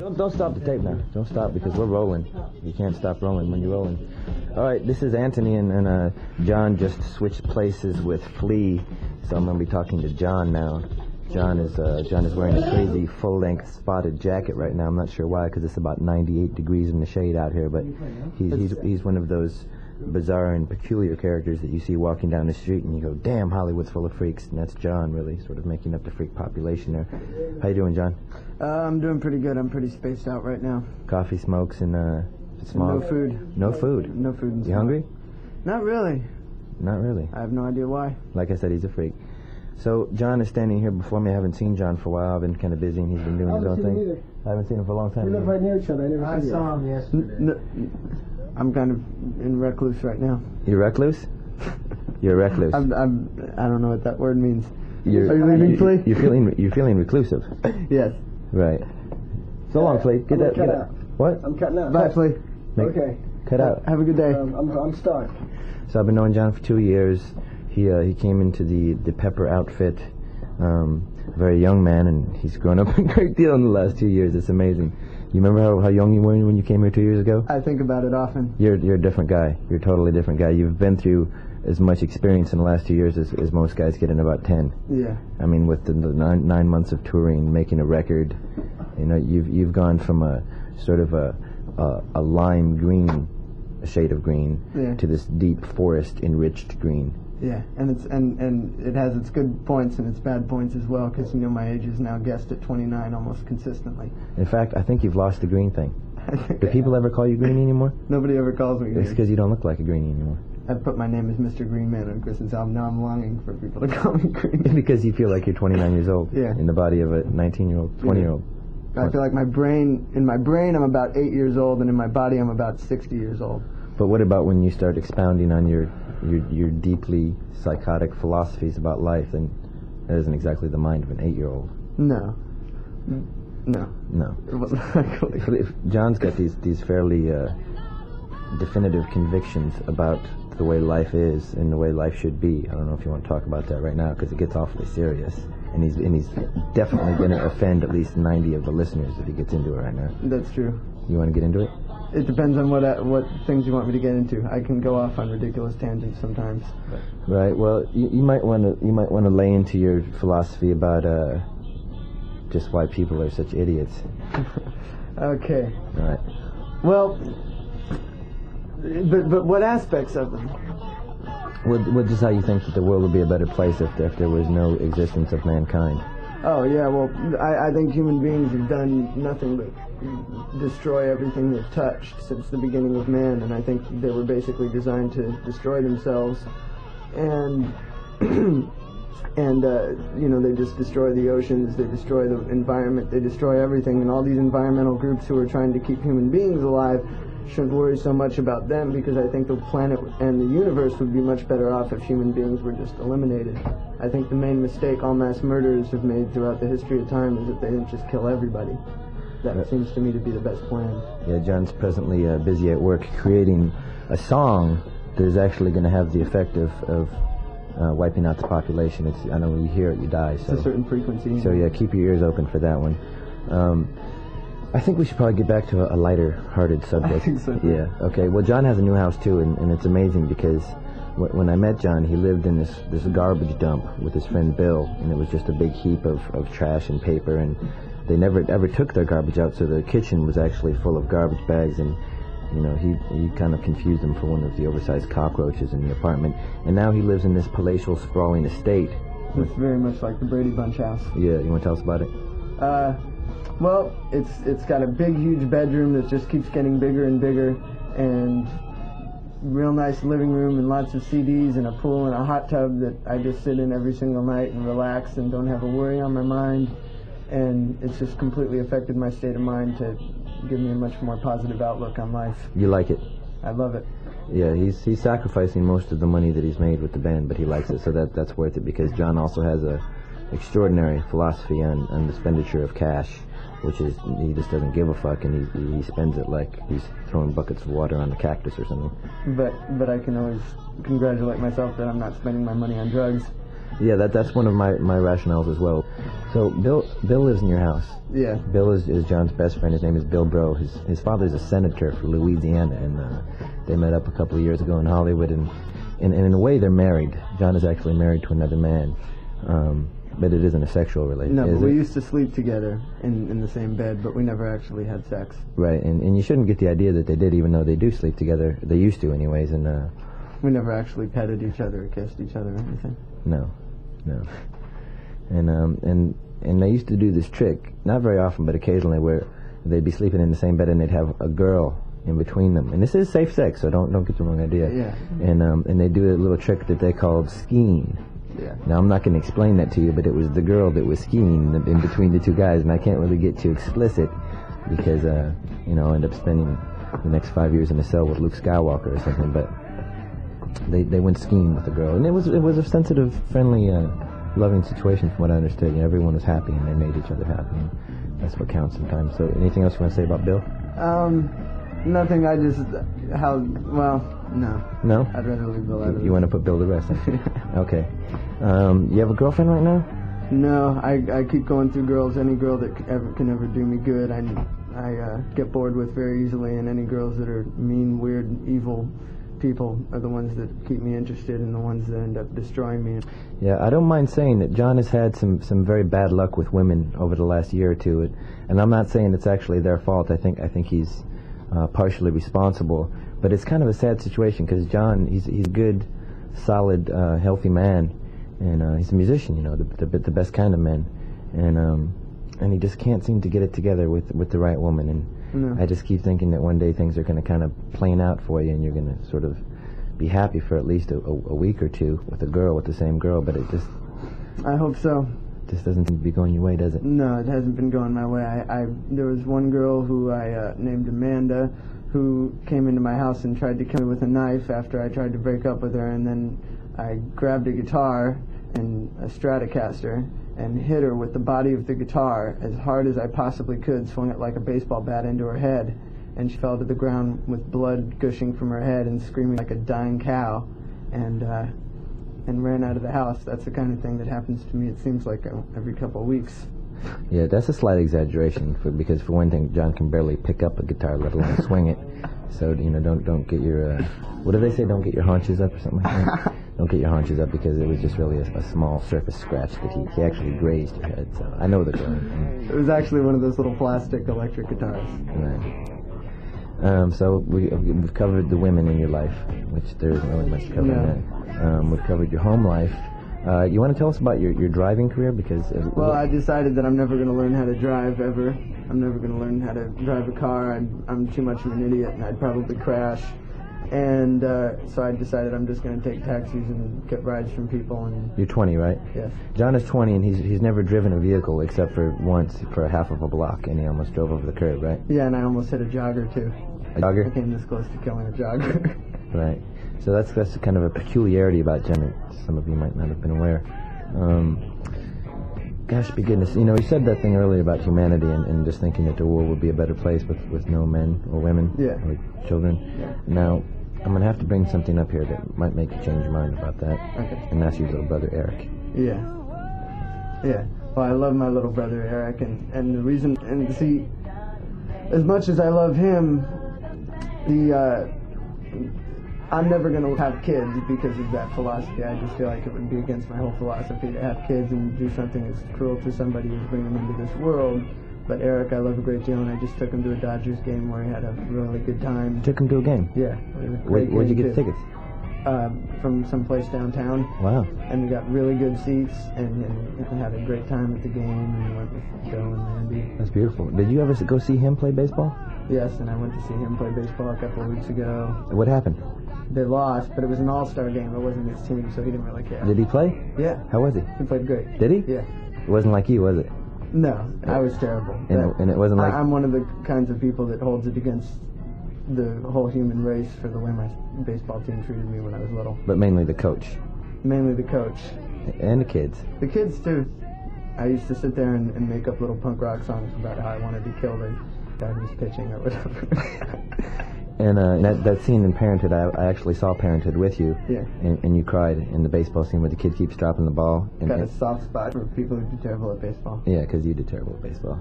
Don't stop the tape now. Don't stop because we're rolling. You can't stop rolling when you're rolling. All right, this is Anthony and John just switched places with Flea, so I'm gonna be talking to John now. John is wearing a crazy full-length spotted jacket right now. I'm not sure why, because it's about 98 degrees in the shade out here. But he's one of those bizarre and peculiar characters that you see walking down the street and you go, damn, Hollywood's full of freaks. And that's John, really, sort of making up the freak population there. How you doing, John? I'm doing pretty good. I'm pretty spaced out right now. Coffee, smokes, and smog? No food. No food? No food and You hungry? Not really. Not really? I have no idea why. Like I said, he's a freak. So John is standing here before me. I haven't seen John for a while. I've been kind of busy, and he's been doing his own thing. Either. I haven't seen him for a long time. We live right near each other. I saw him yesterday. I'm kind of in recluse right now. You're recluse? You're a recluse. I don't know what that word means. Are you leaving, Flea? You're feeling reclusive. Yes. Right. So long, Flea. Get out. What? I'm cutting out. Bye, Flea. Okay. Cut out. Have a good day. I'm stuck. So I've been knowing John for 2 years. He came into the Pepper outfit, a very young man, and he's grown up a great deal in the last 2 years. It's amazing. You remember how young you were when you came here 2 years ago? I think about it often. You're a different guy. You're a totally different guy. You've been through as much experience in the last 2 years as most guys get in about 10. Yeah. I mean, with the 9 months of touring, making a record, you know, you've gone from a sort of a lime green, a shade of green, yeah, to this deep forest enriched green. Yeah, and it has its good points and its bad points as well, because, you know, my age is now guessed at 29 almost consistently. In fact, I think you've lost the green thing. Do people ever call you Greenie anymore? Nobody ever calls me Greenie. It's because you don't look like a Greenie anymore. I've put my name as Mr. Green Man on Chris's album. Now I'm longing for people to call me Greenie. Because you feel like you're 29 years old. Yeah. In the body of a 19-year-old, 20-year-old. I feel like in my brain I'm about 8 years old, and in my body I'm about 60 years old. But what about when you start expounding on your deeply psychotic philosophies about life? Then that isn't exactly the mind of an 8-year-old. No. John's got these fairly definitive convictions about the way life is and the way life should be. I don't know if you want to talk about that right now, because it gets awfully serious, and he's definitely going to offend at least 90 of the listeners if he gets into it right now. That's true. You want to get into it? It depends on what things you want me to get into. I can go off on ridiculous tangents sometimes. Right. Well, you might want to lay into your philosophy about just why people are such idiots. Okay. All right. Well, but what aspects of them? Well, just how you think that the world would be a better place if there was no existence of mankind. Oh, yeah, well, I think human beings have done nothing but destroy everything they've touched since the beginning of man, and I think they were basically designed to destroy themselves, and you know, they just destroy the oceans, they destroy the environment, they destroy everything, and all these environmental groups who are trying to keep human beings alive shouldn't worry so much about them, because I think the planet and the universe would be much better off if human beings were just eliminated. I think the main mistake all mass murderers have made throughout the history of time is that they didn't just kill everybody. That seems to me to be the best plan. Yeah, John's presently busy at work creating a song that is actually going to have the effect of wiping out the population. I know when you hear it, you die. So it's a certain frequency. So yeah, keep your ears open for that one. I think we should probably get back to a lighter-hearted subject. I think so. Yeah, okay. Well, John has a new house, too, and it's amazing because when I met John, he lived in this garbage dump with his friend Bill, and it was just a big heap of trash and paper, and they never ever took their garbage out, so the kitchen was actually full of garbage bags, and, you know, he kind of confused them for one of the oversized cockroaches in the apartment, and now he lives in this palatial, sprawling estate. It's very much like the Brady Bunch house. Yeah, you want to tell us about it? Well, it's got a big, huge bedroom that just keeps getting bigger and bigger, and real nice living room and lots of CDs and a pool and a hot tub that I just sit in every single night and relax and don't have a worry on my mind, and it's just completely affected my state of mind to give me a much more positive outlook on life. You like it? I love it. Yeah, he's sacrificing most of the money that he's made with the band, but he likes it, so that's worth it, because John also has a extraordinary philosophy on the expenditure of cash, which is he just doesn't give a fuck, and he spends it like he's throwing buckets of water on the cactus or something. But I can always congratulate myself that I'm not spending my money on drugs. Yeah, that's one of my rationales as well. So Bill lives in your house. Yeah. Bill is John's best friend. His name is Bill Bro. His father's a senator for Louisiana, and they met up a couple of years ago in Hollywood, and in a way they're married. John is actually married to another man, but it isn't a sexual relationship. No, but we used to sleep together in the same bed, but we never actually had sex. Right, and you shouldn't get the idea that they did, even though they do sleep together. They used to anyways, and we never actually petted each other or kissed each other or anything. No. And they used to do this trick, not very often, but occasionally, where they'd be sleeping in the same bed and they'd have a girl in between them. And this is safe sex, so don't get the wrong idea. Yeah. And they do a little trick that they called skiing. Yeah. Now, I'm not going to explain that to you, but it was the girl that was skiing in between the two guys, and I can't really get too explicit because, I'll end up spending the next 5 years in a cell with Luke Skywalker or something, but they went skiing with the girl. And it was a sensitive, friendly, loving situation from what I understood. Everyone was happy, and they made each other happy, and that's what counts sometimes. So anything else you want to say about Bill? Nothing. No. No? I'd rather leave Bill out of it. You want to put Bill to rest? Okay. You have a girlfriend right now? No, I keep going through girls. Any girl that can ever do me good, I get bored with very easily, and any girls that are mean, weird, evil people are the ones that keep me interested and the ones that end up destroying me. Yeah, I don't mind saying that John has had some very bad luck with women over the last year or two, and I'm not saying it's actually their fault. I think he's partially responsible, but it's kind of a sad situation because John, he's a good, solid, healthy man, and he's a musician, the best kind of man, and he just can't seem to get it together with the right woman, and no. I just keep thinking that one day things are going to kind of plane out for you, and you're going to sort of be happy for at least a week or two with the same girl, but it just... I hope so. Just doesn't seem to be going your way, does it? No, it hasn't been going my way. There was one girl who I named Amanda, who came into my house and tried to kill me with a knife after I tried to break up with her, and then I grabbed a guitar and a Stratocaster and hit her with the body of the guitar as hard as I possibly could, swung it like a baseball bat into her head, and she fell to the ground with blood gushing from her head and screaming like a dying cow, and ran out of the house. That's the kind of thing that happens to me, it seems like, every couple of weeks. Yeah, that's a slight exaggeration, because for one thing, John can barely pick up a guitar, let alone swing it. So, don't get your, what do they say, don't get your haunches up or something like that? Don't get your haunches up, because it was just really a small surface scratch that he actually grazed your head, so I know the girl. It was actually one of those little plastic electric guitars. Right. So we've covered the women in your life, which there isn't really much to cover in that. We've covered your home life. You want to tell us about your driving career? Because well, I decided that I'm never going to learn how to drive ever. I'm never going to learn how to drive a car. I'm too much of an idiot, and I'd probably crash. And so I decided I'm just going to take taxis and get rides from people. And you're 20, right? Yes. John is 20, and he's never driven a vehicle except for once for a half of a block, and he almost drove over the curb, right? Yeah, and I almost hit a jogger too. A jogger? I came this close to killing a jogger. Right. So that's kind of a peculiarity about John that some of you might not have been aware. Gosh, be goodness. You said that thing earlier about humanity and just thinking that the world would be a better place with no men or women or children. Yeah. Now, I'm going to have to bring something up here that might make you change your mind about that. Okay. And that's your little brother, Eric. Yeah. Yeah. Well, I love my little brother, Eric, and the reason, and see, as much as I love him, I'm never going to have kids because of that philosophy. I just feel like it would be against my whole philosophy to have kids and do something as cruel to somebody as bring them into this world. But Eric, I love a great deal, and I just took him to a Dodgers game where he had a really good time. Took him to a game? Yeah. Where'd you get the tickets? From someplace downtown. Wow. And we got really good seats, and had a great time at the game, and went with Joe and Randy. That's beautiful. Did you ever go see him play baseball? Yes, and I went to see him play baseball a couple of weeks ago. What happened? They lost, but it was an all-star game. It wasn't his team, so he didn't really care. Did he play? Yeah. How was he? He played great. Did he? Yeah. It wasn't like you, was it? No, I was terrible. And it wasn't like... I'm one of the kinds of people that holds it against the whole human race for the way my baseball team treated me when I was little. But mainly the coach. Mainly the coach. And the kids. The kids, too. I used to sit there and make up little punk rock songs about how I wanted to kill the guy who's pitching or whatever. And that scene in Parenthood, I actually saw Parenthood with you. Yeah. And you cried in the baseball scene where the kid keeps dropping the ball. Got a soft spot for people who do terrible at baseball. Yeah, because you did terrible at baseball.